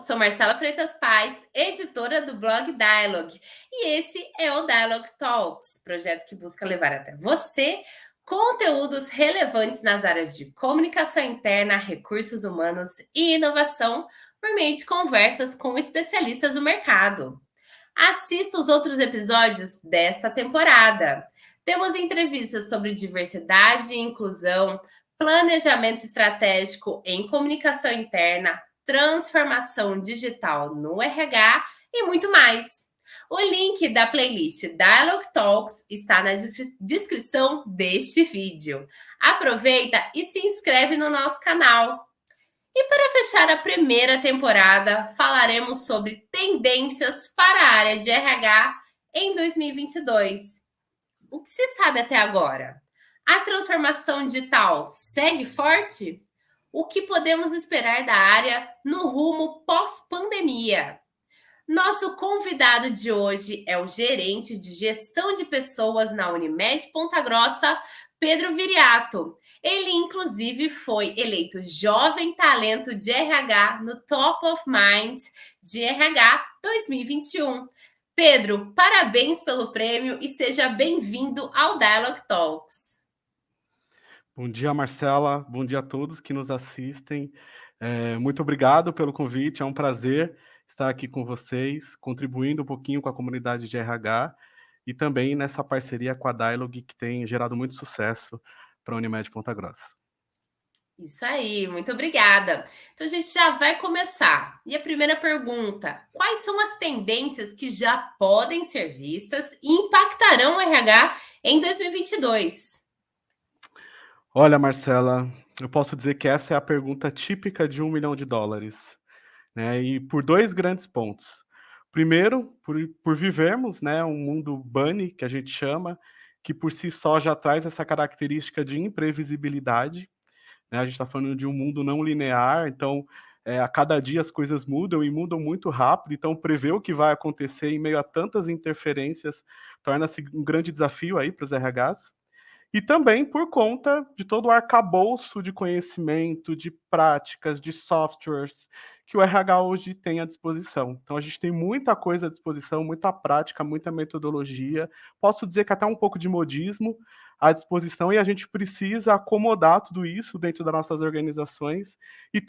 sou Marcela Freitas Paz, editora do blog Dialogue, e esse é o Dialogue Talks, projeto que busca levar até você conteúdos relevantes nas áreas de comunicação interna, recursos humanos e inovação por meio de conversas com especialistas do mercado. Assista os outros episódios desta temporada. Temos entrevistas sobre diversidade e inclusão, planejamento estratégico em comunicação interna, transformação digital no RH e muito mais. O link da playlist Dialogue Talks está na descrição deste vídeo. Aproveita e se inscreve no nosso canal. E para fechar a primeira temporada, falaremos sobre tendências para a área de RH em 2022. O que se sabe até agora? A transformação digital segue forte? O que podemos esperar da área no rumo pós-pandemia? Nosso convidado de hoje é o gerente de gestão de pessoas na Unimed Ponta Grossa, Pedro Viriato. Ele, inclusive, foi eleito Jovem Talento de RH no Top of Mind de RH 2021. Pedro, parabéns pelo prêmio e seja bem-vindo ao Dialogue Talks. Bom dia, Marcela. Bom dia a todos que nos assistem. Muito obrigado pelo convite. É um prazer estar aqui com vocês, contribuindo um pouquinho com a comunidade de RH e também nessa parceria com a Dialogue, que tem gerado muito sucesso para a Unimed Ponta Grossa. Isso aí, muito obrigada. Então a gente já vai começar. E a primeira pergunta: quais são as tendências que já podem ser vistas e impactarão o RH em 2022? Olha, Marcela, eu posso dizer que essa é a pergunta típica de $1 milhão, né? E por dois grandes pontos. Primeiro, por vivermos, né, um mundo bunny, que a gente chama, que por si só já traz essa característica de imprevisibilidade, né? A gente está falando de um mundo não linear, então a cada dia as coisas mudam e mudam muito rápido, então prever o que vai acontecer em meio a tantas interferências torna-se um grande desafio aí para os RHs. E também por conta de todo o arcabouço de conhecimento, de práticas, de softwares que o RH hoje tem à disposição. Então a gente tem muita coisa à disposição, muita prática, muita metodologia. Posso dizer que até um pouco de modismo à disposição, e a gente precisa acomodar tudo isso dentro das nossas organizações e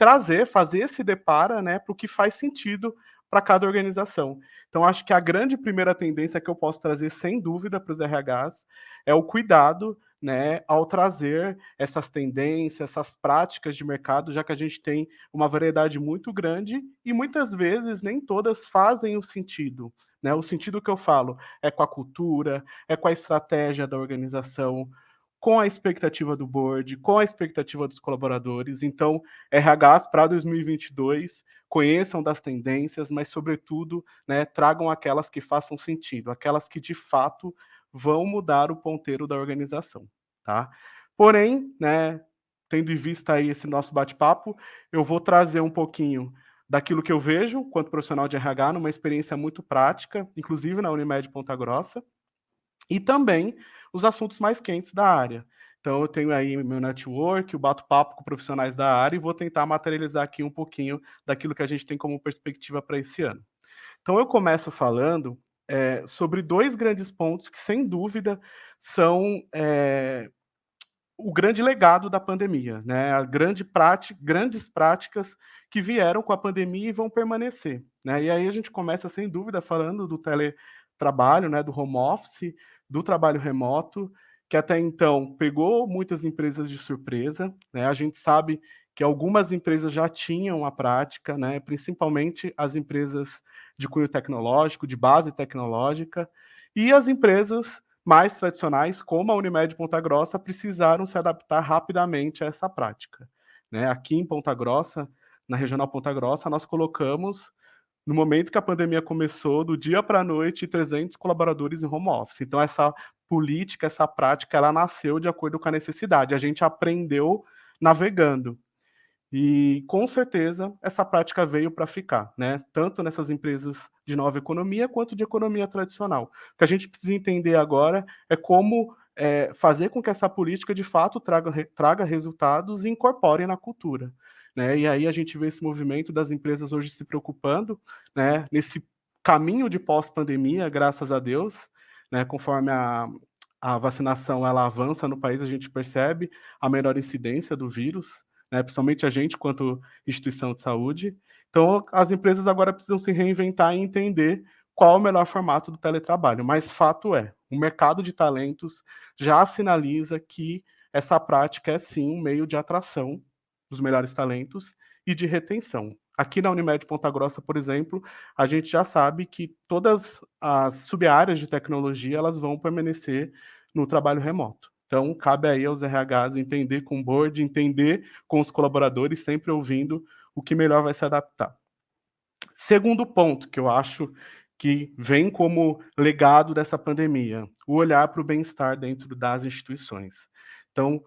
fazer esse depara, né, para o que faz sentido para cada organização. Então acho que a grande primeira tendência que eu posso trazer, sem dúvida, para os RHs é o cuidado, né, ao trazer essas tendências, essas práticas de mercado, já que a gente tem uma variedade muito grande e muitas vezes nem todas fazem o sentido, né? O sentido que eu falo é com a cultura, é com a estratégia da organização, com a expectativa do board, com a expectativa dos colaboradores. Então, RHs para 2022 conheçam das tendências, mas sobretudo, né, tragam aquelas que façam sentido, aquelas que de fato vão mudar o ponteiro da organização, tá? Porém, né, tendo em vista aí esse nosso bate-papo, eu vou trazer um pouquinho daquilo que eu vejo quanto profissional de RH, numa experiência muito prática, inclusive na Unimed Ponta Grossa, e também os assuntos mais quentes da área. Então eu tenho aí meu network, eu bato papo com profissionais da área e vou tentar materializar aqui um pouquinho daquilo que a gente tem como perspectiva para esse ano. Então eu começo falando sobre dois grandes pontos que, sem dúvida, são o grande legado da pandemia, né? Grandes práticas que vieram com a pandemia e vão permanecer, né? E aí a gente começa, sem dúvida, falando do teletrabalho, né? Do home office, do trabalho remoto, que até então pegou muitas empresas de surpresa, né? A gente sabe que algumas empresas já tinham a prática, né? Principalmente as empresas de cunho tecnológico, de base tecnológica, e as empresas mais tradicionais, como a Unimed Ponta Grossa, precisaram se adaptar rapidamente a essa prática, né? Aqui em Ponta Grossa, na Regional Ponta Grossa, nós colocamos, no momento que a pandemia começou, do dia para a noite, 300 colaboradores em home office. Então, essa política, essa prática, ela nasceu de acordo com a necessidade. A gente aprendeu navegando. E, com certeza, essa prática veio para ficar, né? Tanto nessas empresas de nova economia, quanto de economia tradicional. O que a gente precisa entender agora é como fazer com que essa política, de fato, traga resultados e incorpore na cultura. né? E aí a gente vê esse movimento das empresas hoje se preocupando, né, nesse caminho de pós-pandemia, graças a Deus, né, conforme a vacinação ela avança no país, a gente percebe a menor incidência do vírus, né, principalmente a gente, quanto instituição de saúde. Então, as empresas agora precisam se reinventar e entender qual é o melhor formato do teletrabalho. Mas fato é, o mercado de talentos já sinaliza que essa prática é sim um meio de atração dos melhores talentos e de retenção. Aqui na Unimed Ponta Grossa, por exemplo, a gente já sabe que todas as sub-áreas de tecnologia elas vão permanecer no trabalho remoto. Então, cabe aí aos RHs entender com o board, entender com os colaboradores, sempre ouvindo o que melhor vai se adaptar. Segundo ponto, que eu acho que vem como legado dessa pandemia, o olhar para o bem-estar dentro das instituições. Então,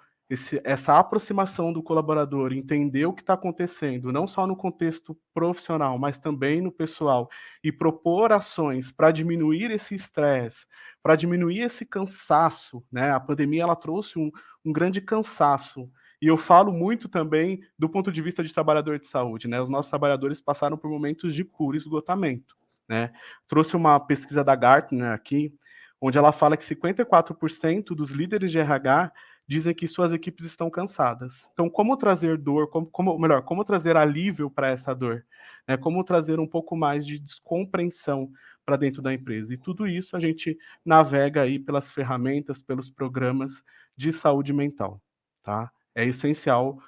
essa aproximação do colaborador, entender o que está acontecendo, não só no contexto profissional, mas também no pessoal, e propor ações para diminuir esse estresse, para diminuir esse cansaço, né? A pandemia ela trouxe um grande cansaço e eu falo muito também do ponto de vista de trabalhador de saúde, né? Os nossos trabalhadores passaram por momentos de puro esgotamento, né? Trouxe uma pesquisa da Gartner aqui, onde ela fala que 54% dos líderes de RH dizem que suas equipes estão cansadas. Então, como trazer dor, como trazer alívio para essa dor? Né? Como trazer um pouco mais de descompreensão para dentro da empresa? E tudo isso a gente navega aí pelas ferramentas, pelos programas de saúde mental, tá? É essencial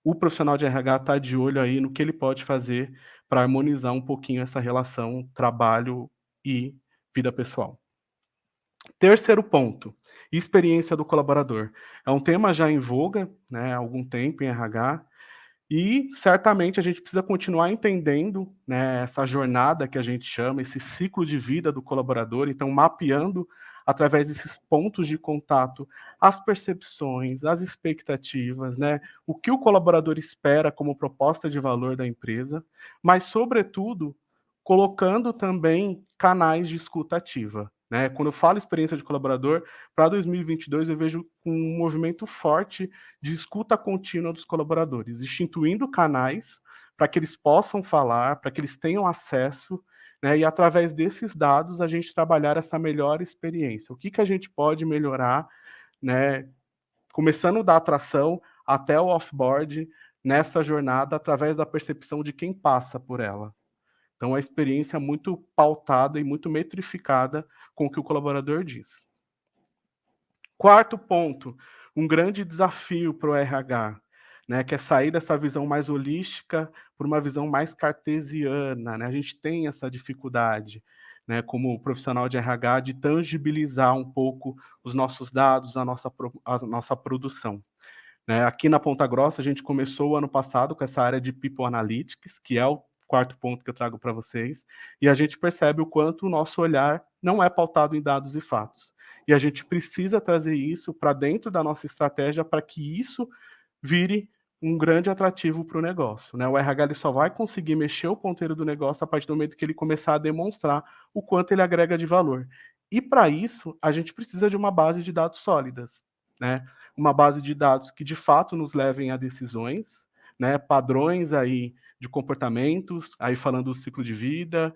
o profissional de RH estar de olho aí no que ele pode fazer para harmonizar um pouquinho essa relação trabalho e vida pessoal. Terceiro ponto, experiência do colaborador. É um tema já em voga, né, há algum tempo em RH, e certamente a gente precisa continuar entendendo, né, essa jornada que a gente chama, esse ciclo de vida do colaborador, então mapeando através desses pontos de contato as percepções, as expectativas, né, o que o colaborador espera como proposta de valor da empresa, mas sobretudo colocando também canais de escuta ativa. Né? Quando eu falo experiência de colaborador, para 2022 eu vejo um movimento forte de escuta contínua dos colaboradores, instituindo canais para que eles possam falar, para que eles tenham acesso, né, e através desses dados a gente trabalhar essa melhor experiência. O que, que a gente pode melhorar, né, começando da atração até o offboard, nessa jornada, através da percepção de quem passa por ela. Então, a experiência é muito pautada e muito metrificada com o que o colaborador diz. Quarto ponto, um grande desafio para o RH, né, que é sair dessa visão mais holística para uma visão mais cartesiana. Né? A gente tem essa dificuldade, né, como profissional de RH, de tangibilizar um pouco os nossos dados, a nossa produção. Né? Aqui na Ponta Grossa, a gente começou o ano passado com essa área de People Analytics, que é o quarto ponto que eu trago para vocês, e a gente percebe o quanto o nosso olhar não é pautado em dados e fatos. E a gente precisa trazer isso para dentro da nossa estratégia para que isso vire um grande atrativo para o negócio. Né? O RH ele só vai conseguir mexer o ponteiro do negócio a partir do momento que ele começar a demonstrar o quanto ele agrega de valor. E para isso, a gente precisa de uma base de dados sólidas. Né? Uma base de dados que de fato nos levem a decisões, né? Padrões aí de comportamentos, aí falando do ciclo de vida,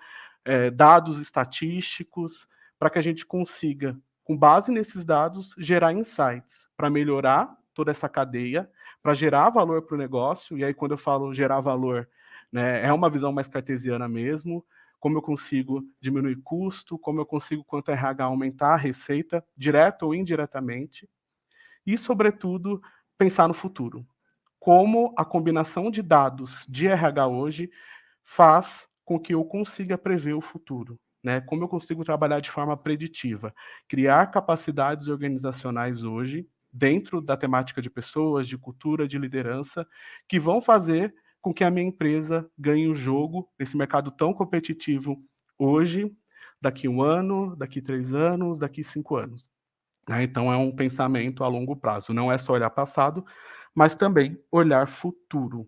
dados estatísticos, para que a gente consiga, com base nesses dados, gerar insights para melhorar toda essa cadeia, para gerar valor para o negócio, e aí quando eu falo gerar valor, né, é uma visão mais cartesiana mesmo, como eu consigo diminuir custo, como eu consigo, quanto a RH, aumentar a receita, direto ou indiretamente, e, sobretudo, pensar no futuro. Como a combinação de dados de RH hoje faz com que eu consiga prever o futuro. Né? Como eu consigo trabalhar de forma preditiva. Criar capacidades organizacionais hoje, dentro da temática de pessoas, de cultura, de liderança, que vão fazer com que a minha empresa ganhe o jogo nesse mercado tão competitivo hoje, daqui 1 ano, daqui 3 anos, daqui 5 anos. Né? Então, é um pensamento a longo prazo. Não é só olhar passado, mas também olhar futuro.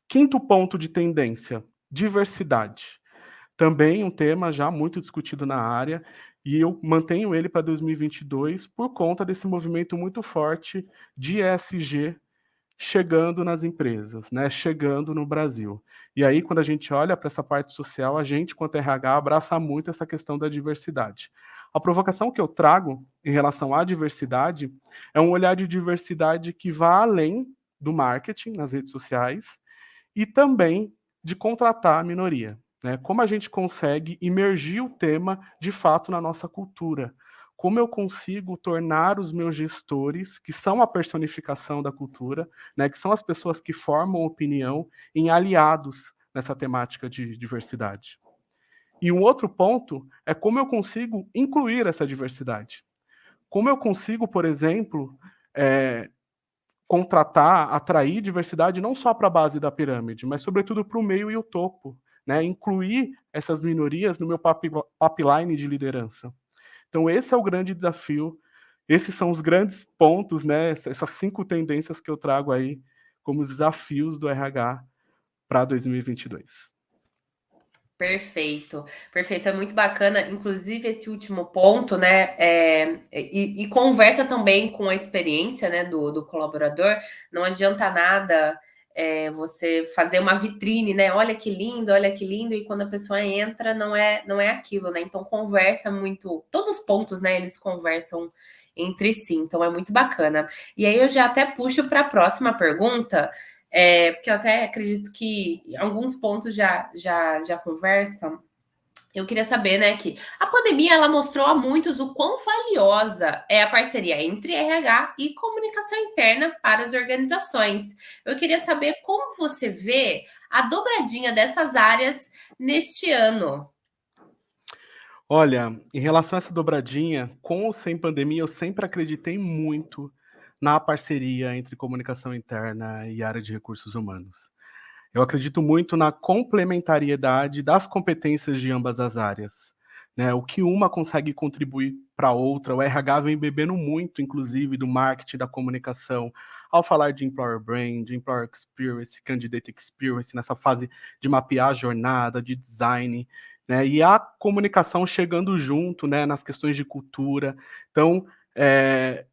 Quinto ponto de tendência, diversidade. Também um tema já muito discutido na área, e eu mantenho ele para 2022 por conta desse movimento muito forte de ESG chegando nas empresas, né, chegando no Brasil. E aí, quando a gente olha para essa parte social, a gente, quanto RH, abraça muito essa questão da diversidade. A provocação que eu trago em relação à diversidade é um olhar de diversidade que vá além do marketing nas redes sociais e também de contratar a minoria, né? Como a gente consegue imergir o tema de fato na nossa cultura? Como eu consigo tornar os meus gestores, que são a personificação da cultura, né, que são as pessoas que formam opinião, em aliados nessa temática de diversidade? E um outro ponto é como eu consigo incluir essa diversidade. Como eu consigo, por exemplo, eh, contratar, atrair diversidade não só para a base da pirâmide, mas sobretudo para o meio e o topo, né? Incluir essas minorias no meu pipeline de liderança. Então esse é o grande desafio, esses são os grandes pontos, né? Essas 5 tendências que eu trago aí como os desafios do RH para 2022. Perfeito, perfeito, é muito bacana, inclusive esse último ponto, né, e conversa também com a experiência, né, do colaborador. Não adianta nada, você fazer uma vitrine, né, olha que lindo, e quando a pessoa entra não é aquilo, né, então conversa muito, todos os pontos, né, eles conversam entre si, então é muito bacana. E aí eu já até puxo para a próxima pergunta, porque eu até acredito que alguns pontos já conversam. Eu queria saber, né, que a pandemia ela mostrou a muitos o quão valiosa é a parceria entre RH e comunicação interna para as organizações. Eu queria saber como você vê a dobradinha dessas áreas neste ano. Olha, em relação a essa dobradinha, com ou sem pandemia, eu sempre acreditei muito na parceria entre comunicação interna e área de recursos humanos. Eu acredito muito na complementariedade das competências de ambas as áreas, né? O que uma consegue contribuir para a outra, o RH vem bebendo muito, inclusive, do marketing, da comunicação, ao falar de employer brand, employer experience, candidate experience, nessa fase de mapear a jornada, de design, né? E a comunicação chegando junto, né, nas questões de cultura. Então, é,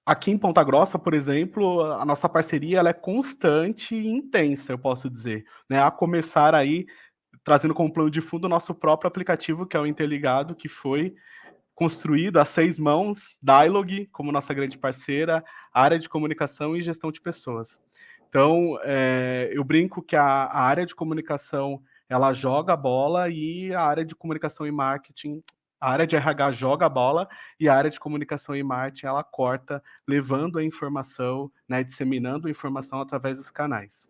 aqui em Ponta Grossa, por exemplo, a nossa parceria ela é constante e intensa, eu posso dizer, né? A começar aí trazendo como plano de fundo o nosso próprio aplicativo, que é o Interligado, que foi construído a 6 mãos, Dialog como nossa grande parceira, área de comunicação e gestão de pessoas. Então, eu brinco que a área de comunicação ela joga a bola e a área de comunicação e marketing, a área de RH joga a bola e a área de comunicação e marketing ela corta, levando a informação, né, disseminando a informação através dos canais.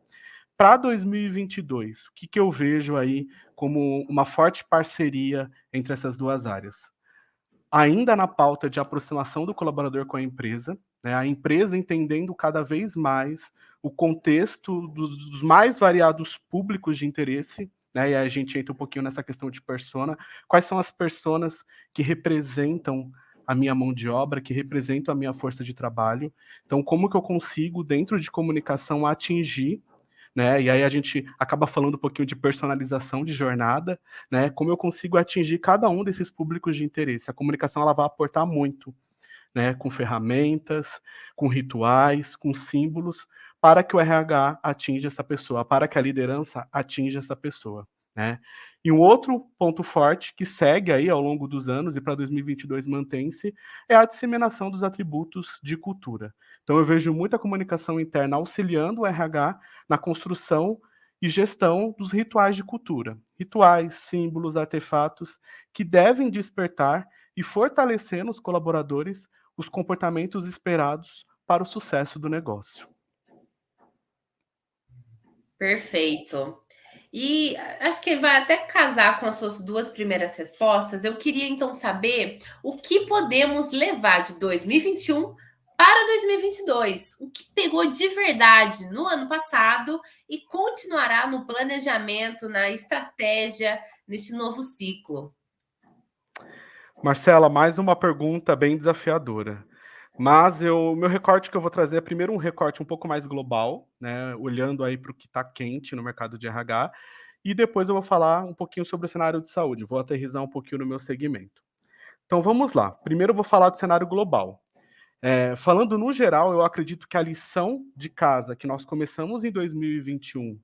Para 2022, o que, que eu vejo aí como uma forte parceria entre essas duas áreas? Ainda na pauta de aproximação do colaborador com a empresa, né, a empresa entendendo cada vez mais o contexto dos mais variados públicos de interesse, né, e a gente entra um pouquinho nessa questão de persona, quais são as personas que representam a minha mão de obra, que representam a minha força de trabalho. Então, como que eu consigo, dentro de comunicação, atingir, né? E aí a gente acaba falando um pouquinho de personalização de jornada, né? Como eu consigo atingir cada um desses públicos de interesse. A comunicação ela vai aportar muito, né? Com ferramentas, com rituais, com símbolos, para que o RH atinja essa pessoa, para que a liderança atinja essa pessoa, né? E um outro ponto forte que segue aí ao longo dos anos e para 2022 mantém-se é a disseminação dos atributos de cultura. Então eu vejo muita comunicação interna auxiliando o RH na construção e gestão dos rituais de cultura. Rituais, símbolos, artefatos que devem despertar e fortalecer nos colaboradores os comportamentos esperados para o sucesso do negócio. Perfeito. E acho que vai até casar com as suas duas primeiras respostas. Eu queria então saber o que podemos levar de 2021 para 2022. O que pegou de verdade no ano passado e continuará no planejamento, na estratégia, neste novo ciclo. Marcela, mais uma pergunta bem desafiadora. Mas o meu recorte que eu vou trazer é primeiro um recorte um pouco mais global, né, olhando aí para o que está quente no mercado de RH, e depois eu vou falar um pouquinho sobre o cenário de saúde, vou aterrissar um pouquinho no meu segmento. Então vamos lá. Primeiro eu vou falar do cenário global. Falando no geral, eu acredito que a lição de casa que nós começamos em 2021,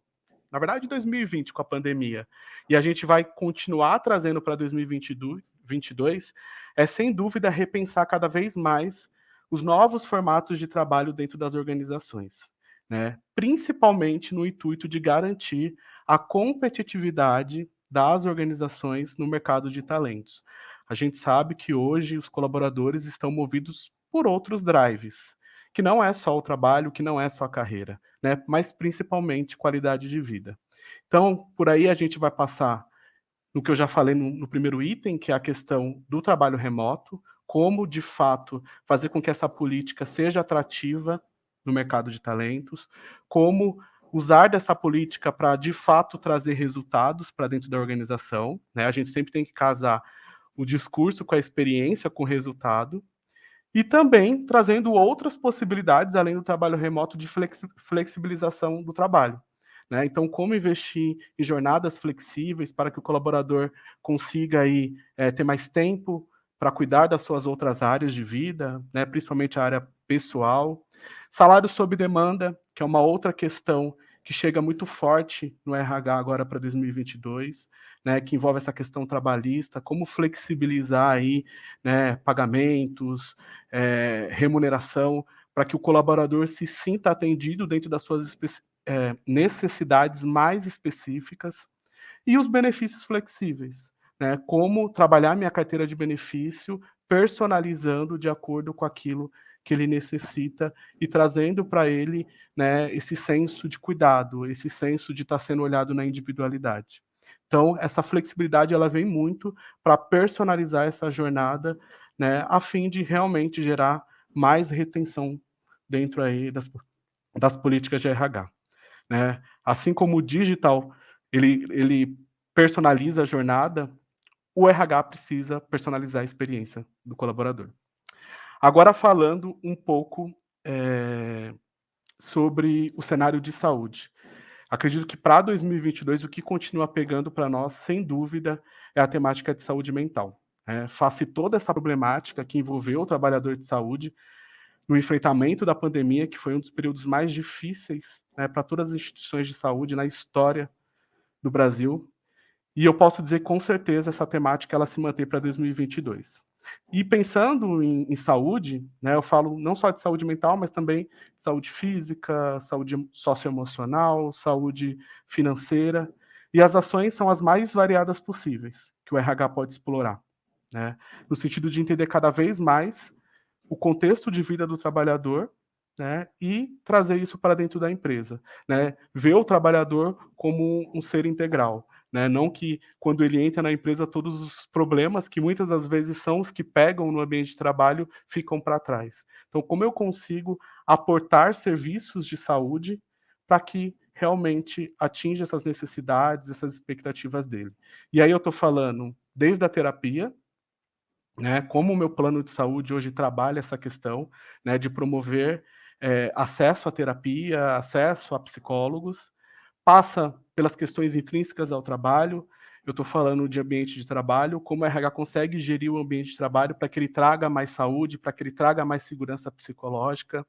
na verdade 2020 com a pandemia, e a gente vai continuar trazendo para 2022, é sem dúvida repensar cada vez mais os novos formatos de trabalho dentro das organizações, né? Principalmente no intuito de garantir a competitividade das organizações no mercado de talentos. A gente sabe que hoje os colaboradores estão movidos por outros drives, que não é só o trabalho, que não é só a carreira, né? Mas principalmente qualidade de vida. Então, por aí a gente vai passar no que eu já falei no primeiro item, que é a questão do trabalho remoto, como, de fato, fazer com que essa política seja atrativa no mercado de talentos, como usar dessa política para, de fato, trazer resultados para dentro da organização, né? A gente sempre tem que casar o discurso com a experiência, com o resultado, e também trazendo outras possibilidades, além do trabalho remoto, de flexibilização do trabalho, né? Então, como investir em jornadas flexíveis para que o colaborador consiga aí, ter mais tempo para cuidar das suas outras áreas de vida, né? Principalmente a área pessoal. Salário sob demanda, que é uma outra questão que chega muito forte no RH agora para 2022, né? Que envolve essa questão trabalhista, como flexibilizar aí, né? Pagamentos, remuneração, para que o colaborador se sinta atendido dentro das suas necessidades mais específicas, e os benefícios flexíveis, né? Como trabalhar minha carteira de benefício personalizando de acordo com aquilo que ele necessita e trazendo para ele, né, esse senso de cuidado, esse senso de estar sendo olhado na individualidade. Então, essa flexibilidade ela vem muito para personalizar essa jornada, né, a fim de realmente gerar mais retenção dentro aí das políticas de RH, né? Assim como o digital ele personaliza a jornada, o RH precisa personalizar a experiência do colaborador. Agora falando um pouco sobre o cenário de saúde. Acredito que para 2022 o que continua pegando para nós, sem dúvida, é a temática de saúde mental. Face toda essa problemática que envolveu o trabalhador de saúde, no enfrentamento da pandemia, que foi um dos períodos mais difíceis, né, para todas as instituições de saúde na história do Brasil. E eu posso dizer com certeza essa temática ela se mantém para 2022. E pensando em saúde, né, eu falo não só de saúde mental, mas também de saúde física, saúde socioemocional, saúde financeira. E as ações são as mais variadas possíveis que o RH pode explorar, né? No sentido de entender cada vez mais o contexto de vida do trabalhador, né, e trazer isso para dentro da empresa, né? Ver o trabalhador como um ser integral, né? Não que quando ele entra na empresa todos os problemas que muitas das vezes são os que pegam no ambiente de trabalho ficam para trás. Então, como eu consigo aportar serviços de saúde para que realmente atinja essas necessidades, essas expectativas dele? E aí eu estou falando desde a terapia, né, como o meu plano de saúde hoje trabalha essa questão, né, de promover, acesso à terapia, acesso a psicólogos, passa pelas questões intrínsecas ao trabalho, eu estou falando de ambiente de trabalho, como o RH consegue gerir o ambiente de trabalho para que ele traga mais saúde, para que ele traga mais segurança psicológica,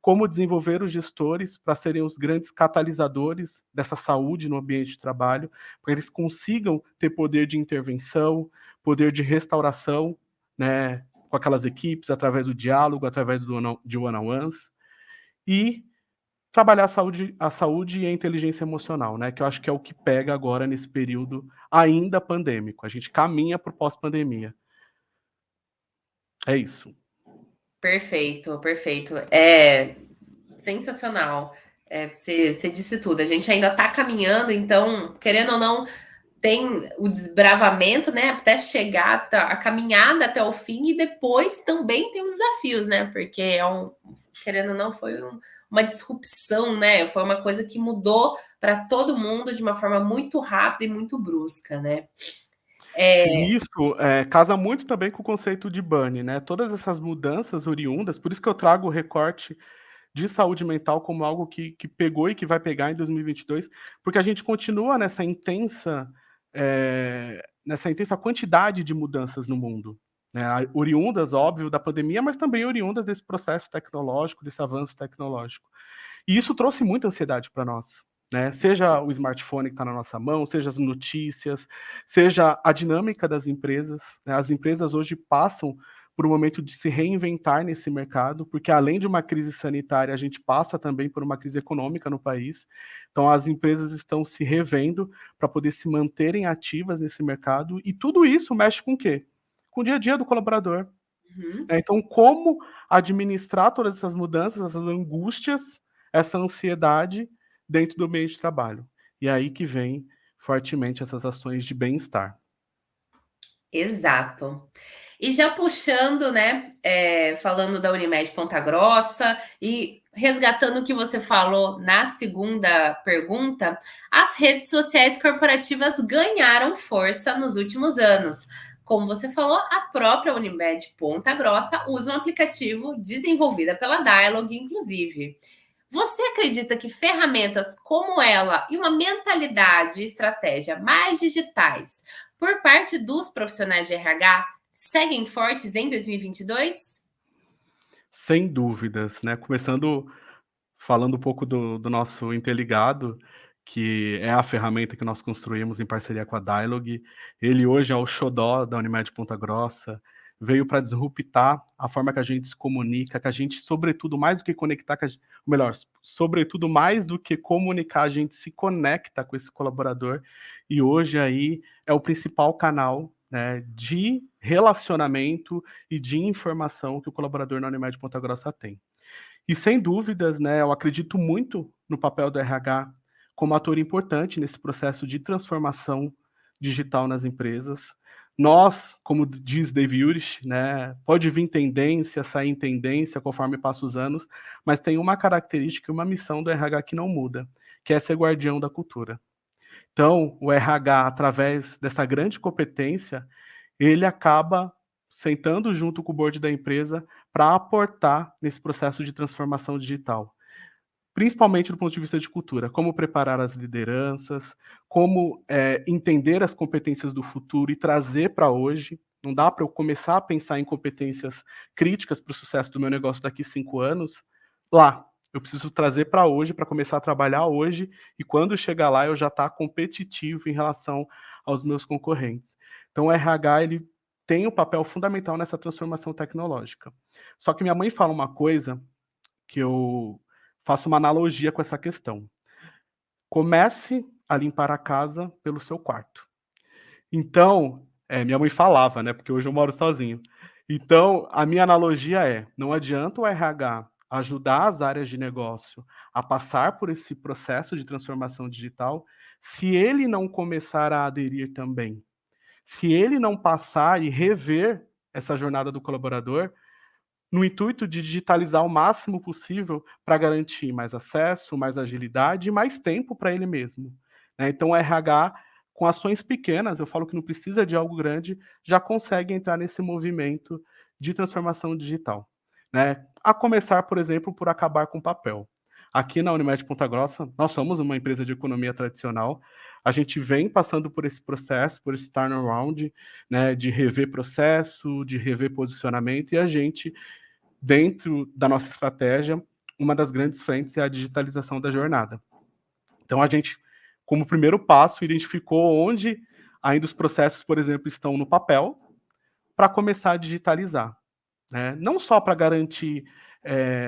como desenvolver os gestores para serem os grandes catalisadores dessa saúde no ambiente de trabalho, para que eles consigam ter poder de intervenção, poder de restauração, né, com aquelas equipes, através do diálogo, através de one-on-ones, e trabalhar a saúde e a inteligência emocional, né, que eu acho que é o que pega agora nesse período ainda pandêmico. A gente caminha para o pós-pandemia. É isso. Perfeito, perfeito. É sensacional. Você disse tudo. A gente ainda está caminhando, então, querendo ou não, tem o desbravamento, né? Até chegar a caminhada até o fim, e depois também tem os desafios, né? Porque querendo ou não, foi uma disrupção, né? Foi uma coisa que mudou para todo mundo de uma forma muito rápida e muito brusca, né? E isso, casa muito também com o conceito de Bunny, né, todas essas mudanças oriundas, por isso que eu trago o recorte de saúde mental como algo que pegou e que vai pegar em 2022, porque a gente continua nessa intensa quantidade de mudanças no mundo, né, oriundas, óbvio, da pandemia, mas também oriundas desse processo tecnológico, desse avanço tecnológico. E isso trouxe muita ansiedade para nós, né? Seja o smartphone que está na nossa mão, seja as notícias, seja a dinâmica das empresas, né? As empresas hoje passam por um momento de se reinventar nesse mercado, porque além de uma crise sanitária, a gente passa também por uma crise econômica no país. Então, as empresas estão se revendo para poder se manterem ativas nesse mercado, e tudo isso mexe com o quê? Com o dia a dia do colaborador. Uhum. Né? Então, como administrar todas essas mudanças, essas angústias, essa ansiedade dentro do meio de trabalho. E é aí que vem fortemente essas ações de bem-estar. Exato. E já puxando, né, falando da Unimed Ponta Grossa e resgatando o que você falou na segunda pergunta, as redes sociais corporativas ganharam força nos últimos anos. Como você falou, a própria Unimed Ponta Grossa usa um aplicativo desenvolvida pela Dialog, inclusive. Você acredita que ferramentas como ela e uma mentalidade e estratégia mais digitais por parte dos profissionais de RH seguem fortes em 2022? Sem dúvidas, né? Começando falando um pouco do nosso Interligado, que é a ferramenta que nós construímos em parceria com a Dialog. Ele hoje é o xodó da Unimed Ponta Grossa, veio para disruptar a forma que a gente se comunica, que a gente, sobretudo, mais do que conectar, melhor, sobretudo, mais do que comunicar, a gente se conecta com esse colaborador, e hoje aí é o principal canal, né, de relacionamento e de informação que o colaborador na Unimed Ponta Grossa tem. E sem dúvidas, né, eu acredito muito no papel do RH como ator importante nesse processo de transformação digital nas empresas. Nós, como diz Dave Urich, né, pode vir tendência, sair em tendência conforme passam os anos, mas tem uma característica e uma missão do RH que não muda, que é ser guardião da cultura. Então, o RH, através dessa grande competência, ele acaba sentando junto com o board da empresa para aportar nesse processo de transformação digital, principalmente do ponto de vista de cultura, como preparar as lideranças, como entender as competências do futuro e trazer para hoje. Não dá para eu começar a pensar em competências críticas para o sucesso do meu negócio daqui 5 anos lá. Eu preciso trazer para hoje, para começar a trabalhar hoje, e quando chegar lá eu já estar competitivo em relação aos meus concorrentes. Então o RH ele tem um papel fundamental nessa transformação tecnológica. Só que minha mãe fala uma coisa que eu faço uma analogia com essa questão. Comece a limpar a casa pelo seu quarto. Então, minha mãe falava, né, porque hoje eu moro sozinho. Então, a minha analogia é: não adianta o RH ajudar as áreas de negócio a passar por esse processo de transformação digital, se ele não começar a aderir também. Se ele não passar e rever essa jornada do colaborador, no intuito de digitalizar o máximo possível para garantir mais acesso, mais agilidade e mais tempo para ele mesmo, né. Então o RH, com ações pequenas, eu falo que não precisa de algo grande, já consegue entrar nesse movimento de transformação digital, né. A começar, por exemplo, por acabar com o papel. Aqui na Unimed Ponta Grossa, nós somos uma empresa de economia tradicional, a gente vem passando por esse processo, por esse turnaround, né, de rever processo, de rever posicionamento, e a gente, dentro da nossa estratégia, uma das grandes frentes é a digitalização da jornada. Então a gente, como primeiro passo, identificou onde ainda os processos, por exemplo, estão no papel, para começar a digitalizar, né? Não só para garantir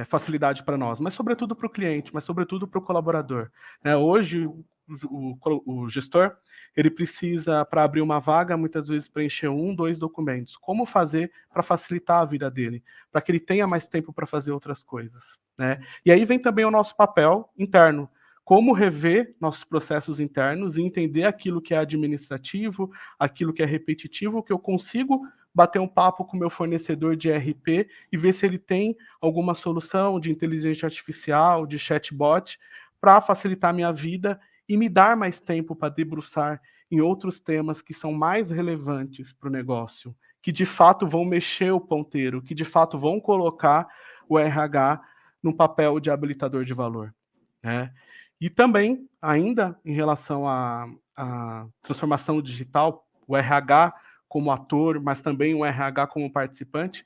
facilidade para nós, mas sobretudo para o cliente, mas sobretudo para o colaborador, né? Hoje o gestor ele precisa, para abrir uma vaga, muitas vezes preencher 2 documentos. Como fazer para facilitar a vida dele, para que ele tenha mais tempo para fazer outras coisas, né? E aí vem também o nosso papel interno. Como rever nossos processos internos e entender aquilo que é administrativo, aquilo que é repetitivo, que eu consigo bater um papo com o meu fornecedor de ERP e ver se ele tem alguma solução de inteligência artificial, de chatbot, para facilitar a minha vida e me dar mais tempo para debruçar em outros temas que são mais relevantes para o negócio, que de fato vão mexer o ponteiro, que de fato vão colocar o RH num papel de habilitador de valor, né? E também, ainda em relação à transformação digital, o RH como ator, mas também um RH como participante,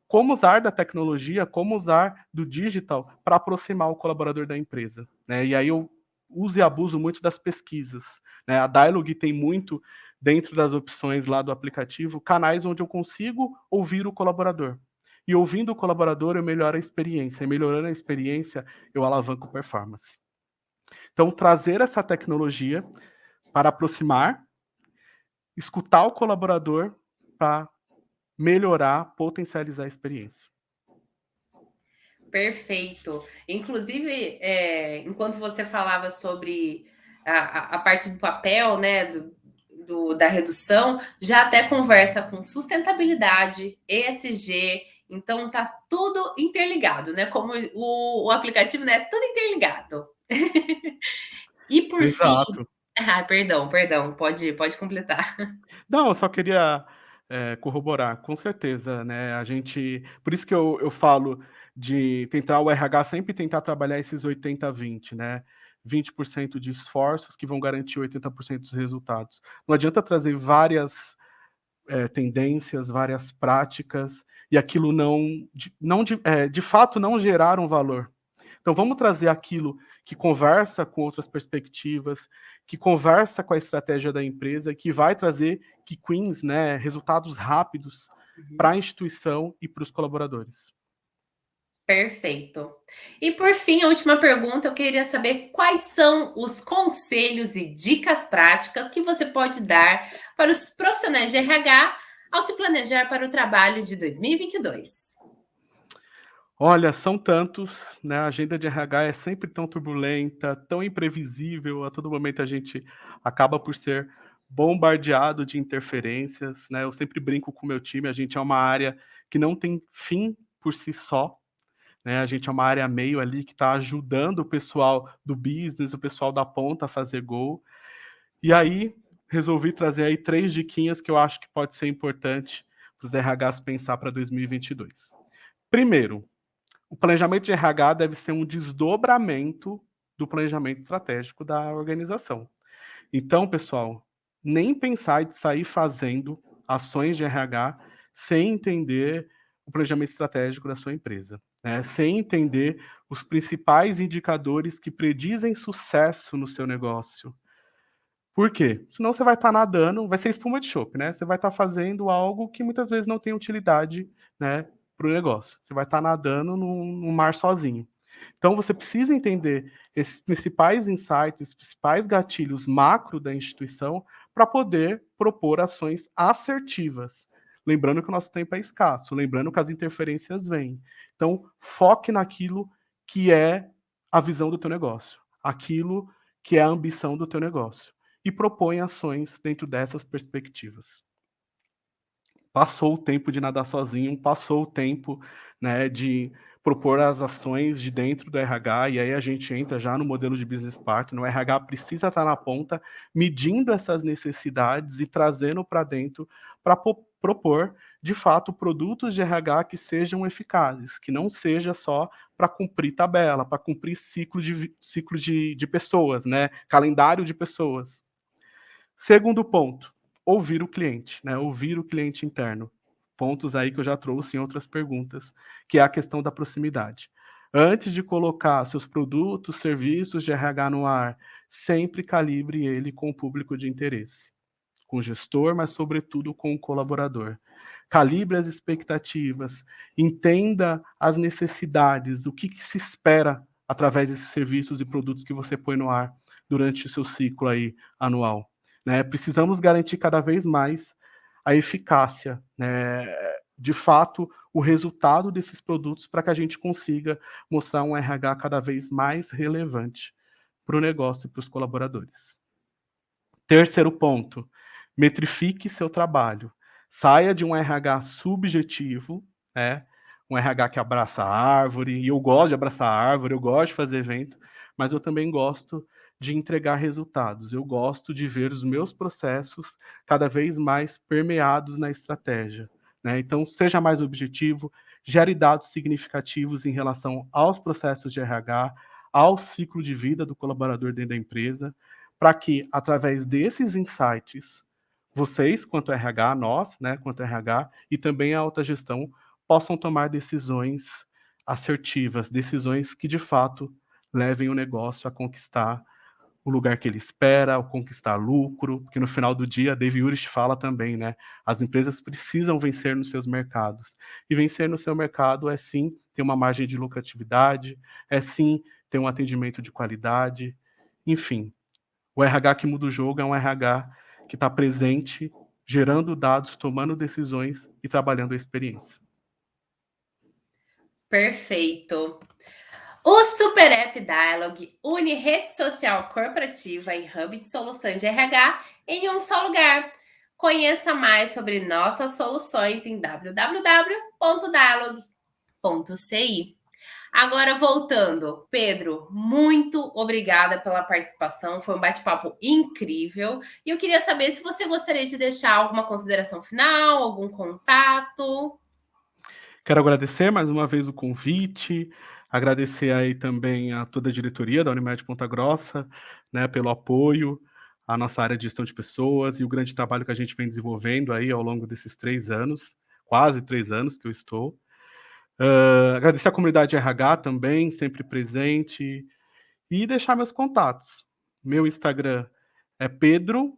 como usar da tecnologia, como usar do digital para aproximar o colaborador da empresa, né? E aí eu uso e abuso muito das pesquisas, né? A Dialog tem muito, dentro das opções lá do aplicativo, canais onde eu consigo ouvir o colaborador. E ouvindo o colaborador, eu melhoro a experiência. E melhorando a experiência, eu alavanco performance. Então, trazer essa tecnologia para aproximar, escutar o colaborador para melhorar, potencializar a experiência. Perfeito. Inclusive, enquanto você falava sobre a parte do papel, né, da redução, já até conversa com sustentabilidade, ESG, então tá tudo interligado, né? Como o aplicativo, né? Tudo interligado. E por fim, Exato. perdão, pode completar. Não, eu só queria corroborar, com certeza, né? Por isso que eu falo de tentar o RH sempre tentar trabalhar esses 80-20, né? 20% de esforços que vão garantir 80% dos resultados. Não adianta trazer várias tendências, várias práticas, e aquilo de fato não gerar um valor. Então vamos trazer aquilo que conversa com outras perspectivas, que conversa com a estratégia da empresa, que vai trazer key wins, né, resultados rápidos para a instituição e para os colaboradores. Perfeito. E por fim, a última pergunta, eu queria saber quais são os conselhos e dicas práticas que você pode dar para os profissionais de RH ao se planejar para o trabalho de 2022. Olha, são tantos, né? A agenda de RH é sempre tão turbulenta, tão imprevisível, a todo momento a gente acaba por ser bombardeado de interferências, né? Eu sempre brinco com o meu time, a gente é uma área que não tem fim por si só, né? A gente é uma área meio ali que está ajudando o pessoal do business, o pessoal da ponta a fazer gol. E aí, resolvi trazer aí 3 diquinhas que eu acho que pode ser importante para os RHs pensar para 2022. Primeiro, o planejamento de RH deve ser um desdobramento do planejamento estratégico da organização. Então, pessoal, nem pensar de sair fazendo ações de RH sem entender o planejamento estratégico da sua empresa, né? Sem entender os principais indicadores que predizem sucesso no seu negócio. Por quê? Senão você vai estar nadando, vai ser espuma de chope, né? Você vai estar fazendo algo que muitas vezes não tem utilidade, né, para o negócio. Você vai estar nadando num mar sozinho. Então você precisa entender esses principais insights, esses principais gatilhos macro da instituição para poder propor ações assertivas. Lembrando que o nosso tempo é escasso, lembrando que as interferências vêm. Então, foque naquilo que é a visão do teu negócio, aquilo que é a ambição do teu negócio e propõe ações dentro dessas perspectivas. Passou o tempo de nadar sozinho, passou o tempo, né, de propor as ações de dentro do RH, e aí a gente entra já no modelo de business partner. O RH precisa estar na ponta, medindo essas necessidades e trazendo para dentro para propor, de fato, produtos de RH que sejam eficazes, que não seja só para cumprir tabela, para cumprir ciclo de pessoas, né, calendário de pessoas. Segundo ponto, ouvir o cliente, né? Ouvir o cliente interno. Pontos aí que eu já trouxe em outras perguntas, que é a questão da proximidade. Antes de colocar seus produtos, serviços de RH no ar, sempre calibre ele com o público de interesse, com o gestor, mas sobretudo com o colaborador. Calibre as expectativas, entenda as necessidades, o que se espera através desses serviços e produtos que você põe no ar durante o seu ciclo aí anual, né? Precisamos garantir cada vez mais a eficácia, né? De fato, o resultado desses produtos para que a gente consiga mostrar um RH cada vez mais relevante para o negócio e para os colaboradores. Terceiro ponto, metrifique seu trabalho. Saia de um RH subjetivo, né? Um RH que abraça a árvore, e eu gosto de abraçar a árvore, eu gosto de fazer evento, mas eu também gosto de entregar resultados. Eu gosto de ver os meus processos cada vez mais permeados na estratégia, né? Então, seja mais objetivo, gere dados significativos em relação aos processos de RH, ao ciclo de vida do colaborador dentro da empresa, para que, através desses insights, vocês, quanto RH, nós, né, quanto RH, e também a alta gestão, possam tomar decisões assertivas, decisões que de fato levem o negócio a conquistar o lugar que ele espera, a conquistar lucro, porque no final do dia, Dave Urich fala também, né? As empresas precisam vencer nos seus mercados. E vencer no seu mercado é sim ter uma margem de lucratividade, é sim ter um atendimento de qualidade, enfim. O RH que muda o jogo é um RH que está presente, gerando dados, tomando decisões e trabalhando a experiência. Perfeito. O Super App Dialog une rede social corporativa e hub de soluções de RH em um só lugar. Conheça mais sobre nossas soluções em www.dialog.ci. Agora voltando, Pedro, muito obrigada pela participação, foi um bate-papo incrível. E eu queria saber se você gostaria de deixar alguma consideração final, algum contato. Quero agradecer mais uma vez o convite, agradecer aí também a toda a diretoria da Unimed Ponta Grossa, né, pelo apoio à nossa área de gestão de pessoas e o grande trabalho que a gente vem desenvolvendo aí ao longo desses 3 anos, quase 3 anos que eu estou. Agradecer a comunidade RH também, sempre presente, e deixar meus contatos. Meu Instagram é Pedro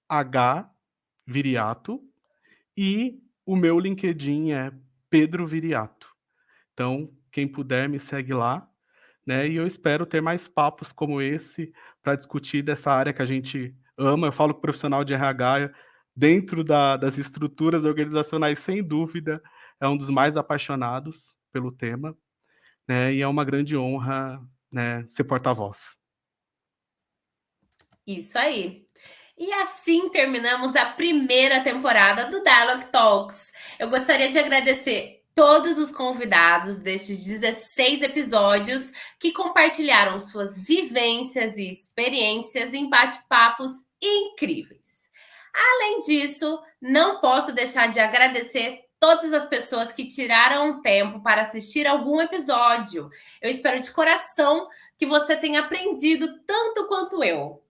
H. Viriato e o meu LinkedIn é Pedro Viriato. Então, quem puder me segue lá, né? E eu espero ter mais papos como esse para discutir dessa área que a gente ama. Eu falo que o profissional de RH, dentro das estruturas organizacionais, sem dúvida, é um dos mais apaixonados pelo tema, né? E é uma grande honra, né, ser porta-voz. Isso aí. E assim terminamos a primeira temporada do Dialog Talks. Eu gostaria de agradecer todos os convidados destes 16 episódios que compartilharam suas vivências e experiências em bate-papos incríveis. Além disso, não posso deixar de agradecer todas as pessoas que tiraram um tempo para assistir algum episódio. Eu espero de coração que você tenha aprendido tanto quanto eu.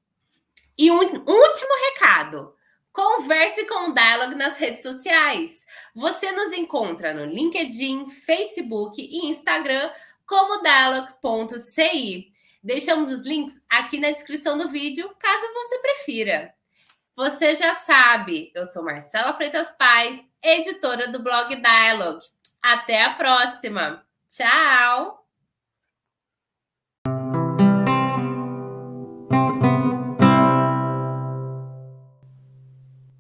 E um último recado: converse com o Dialog nas redes sociais. Você nos encontra no LinkedIn, Facebook e Instagram como dialog.ci. Deixamos os links aqui na descrição do vídeo, caso você prefira. Você já sabe, eu sou Marcela Freitas Paz, editora do blog Dialog. Até a próxima. Tchau!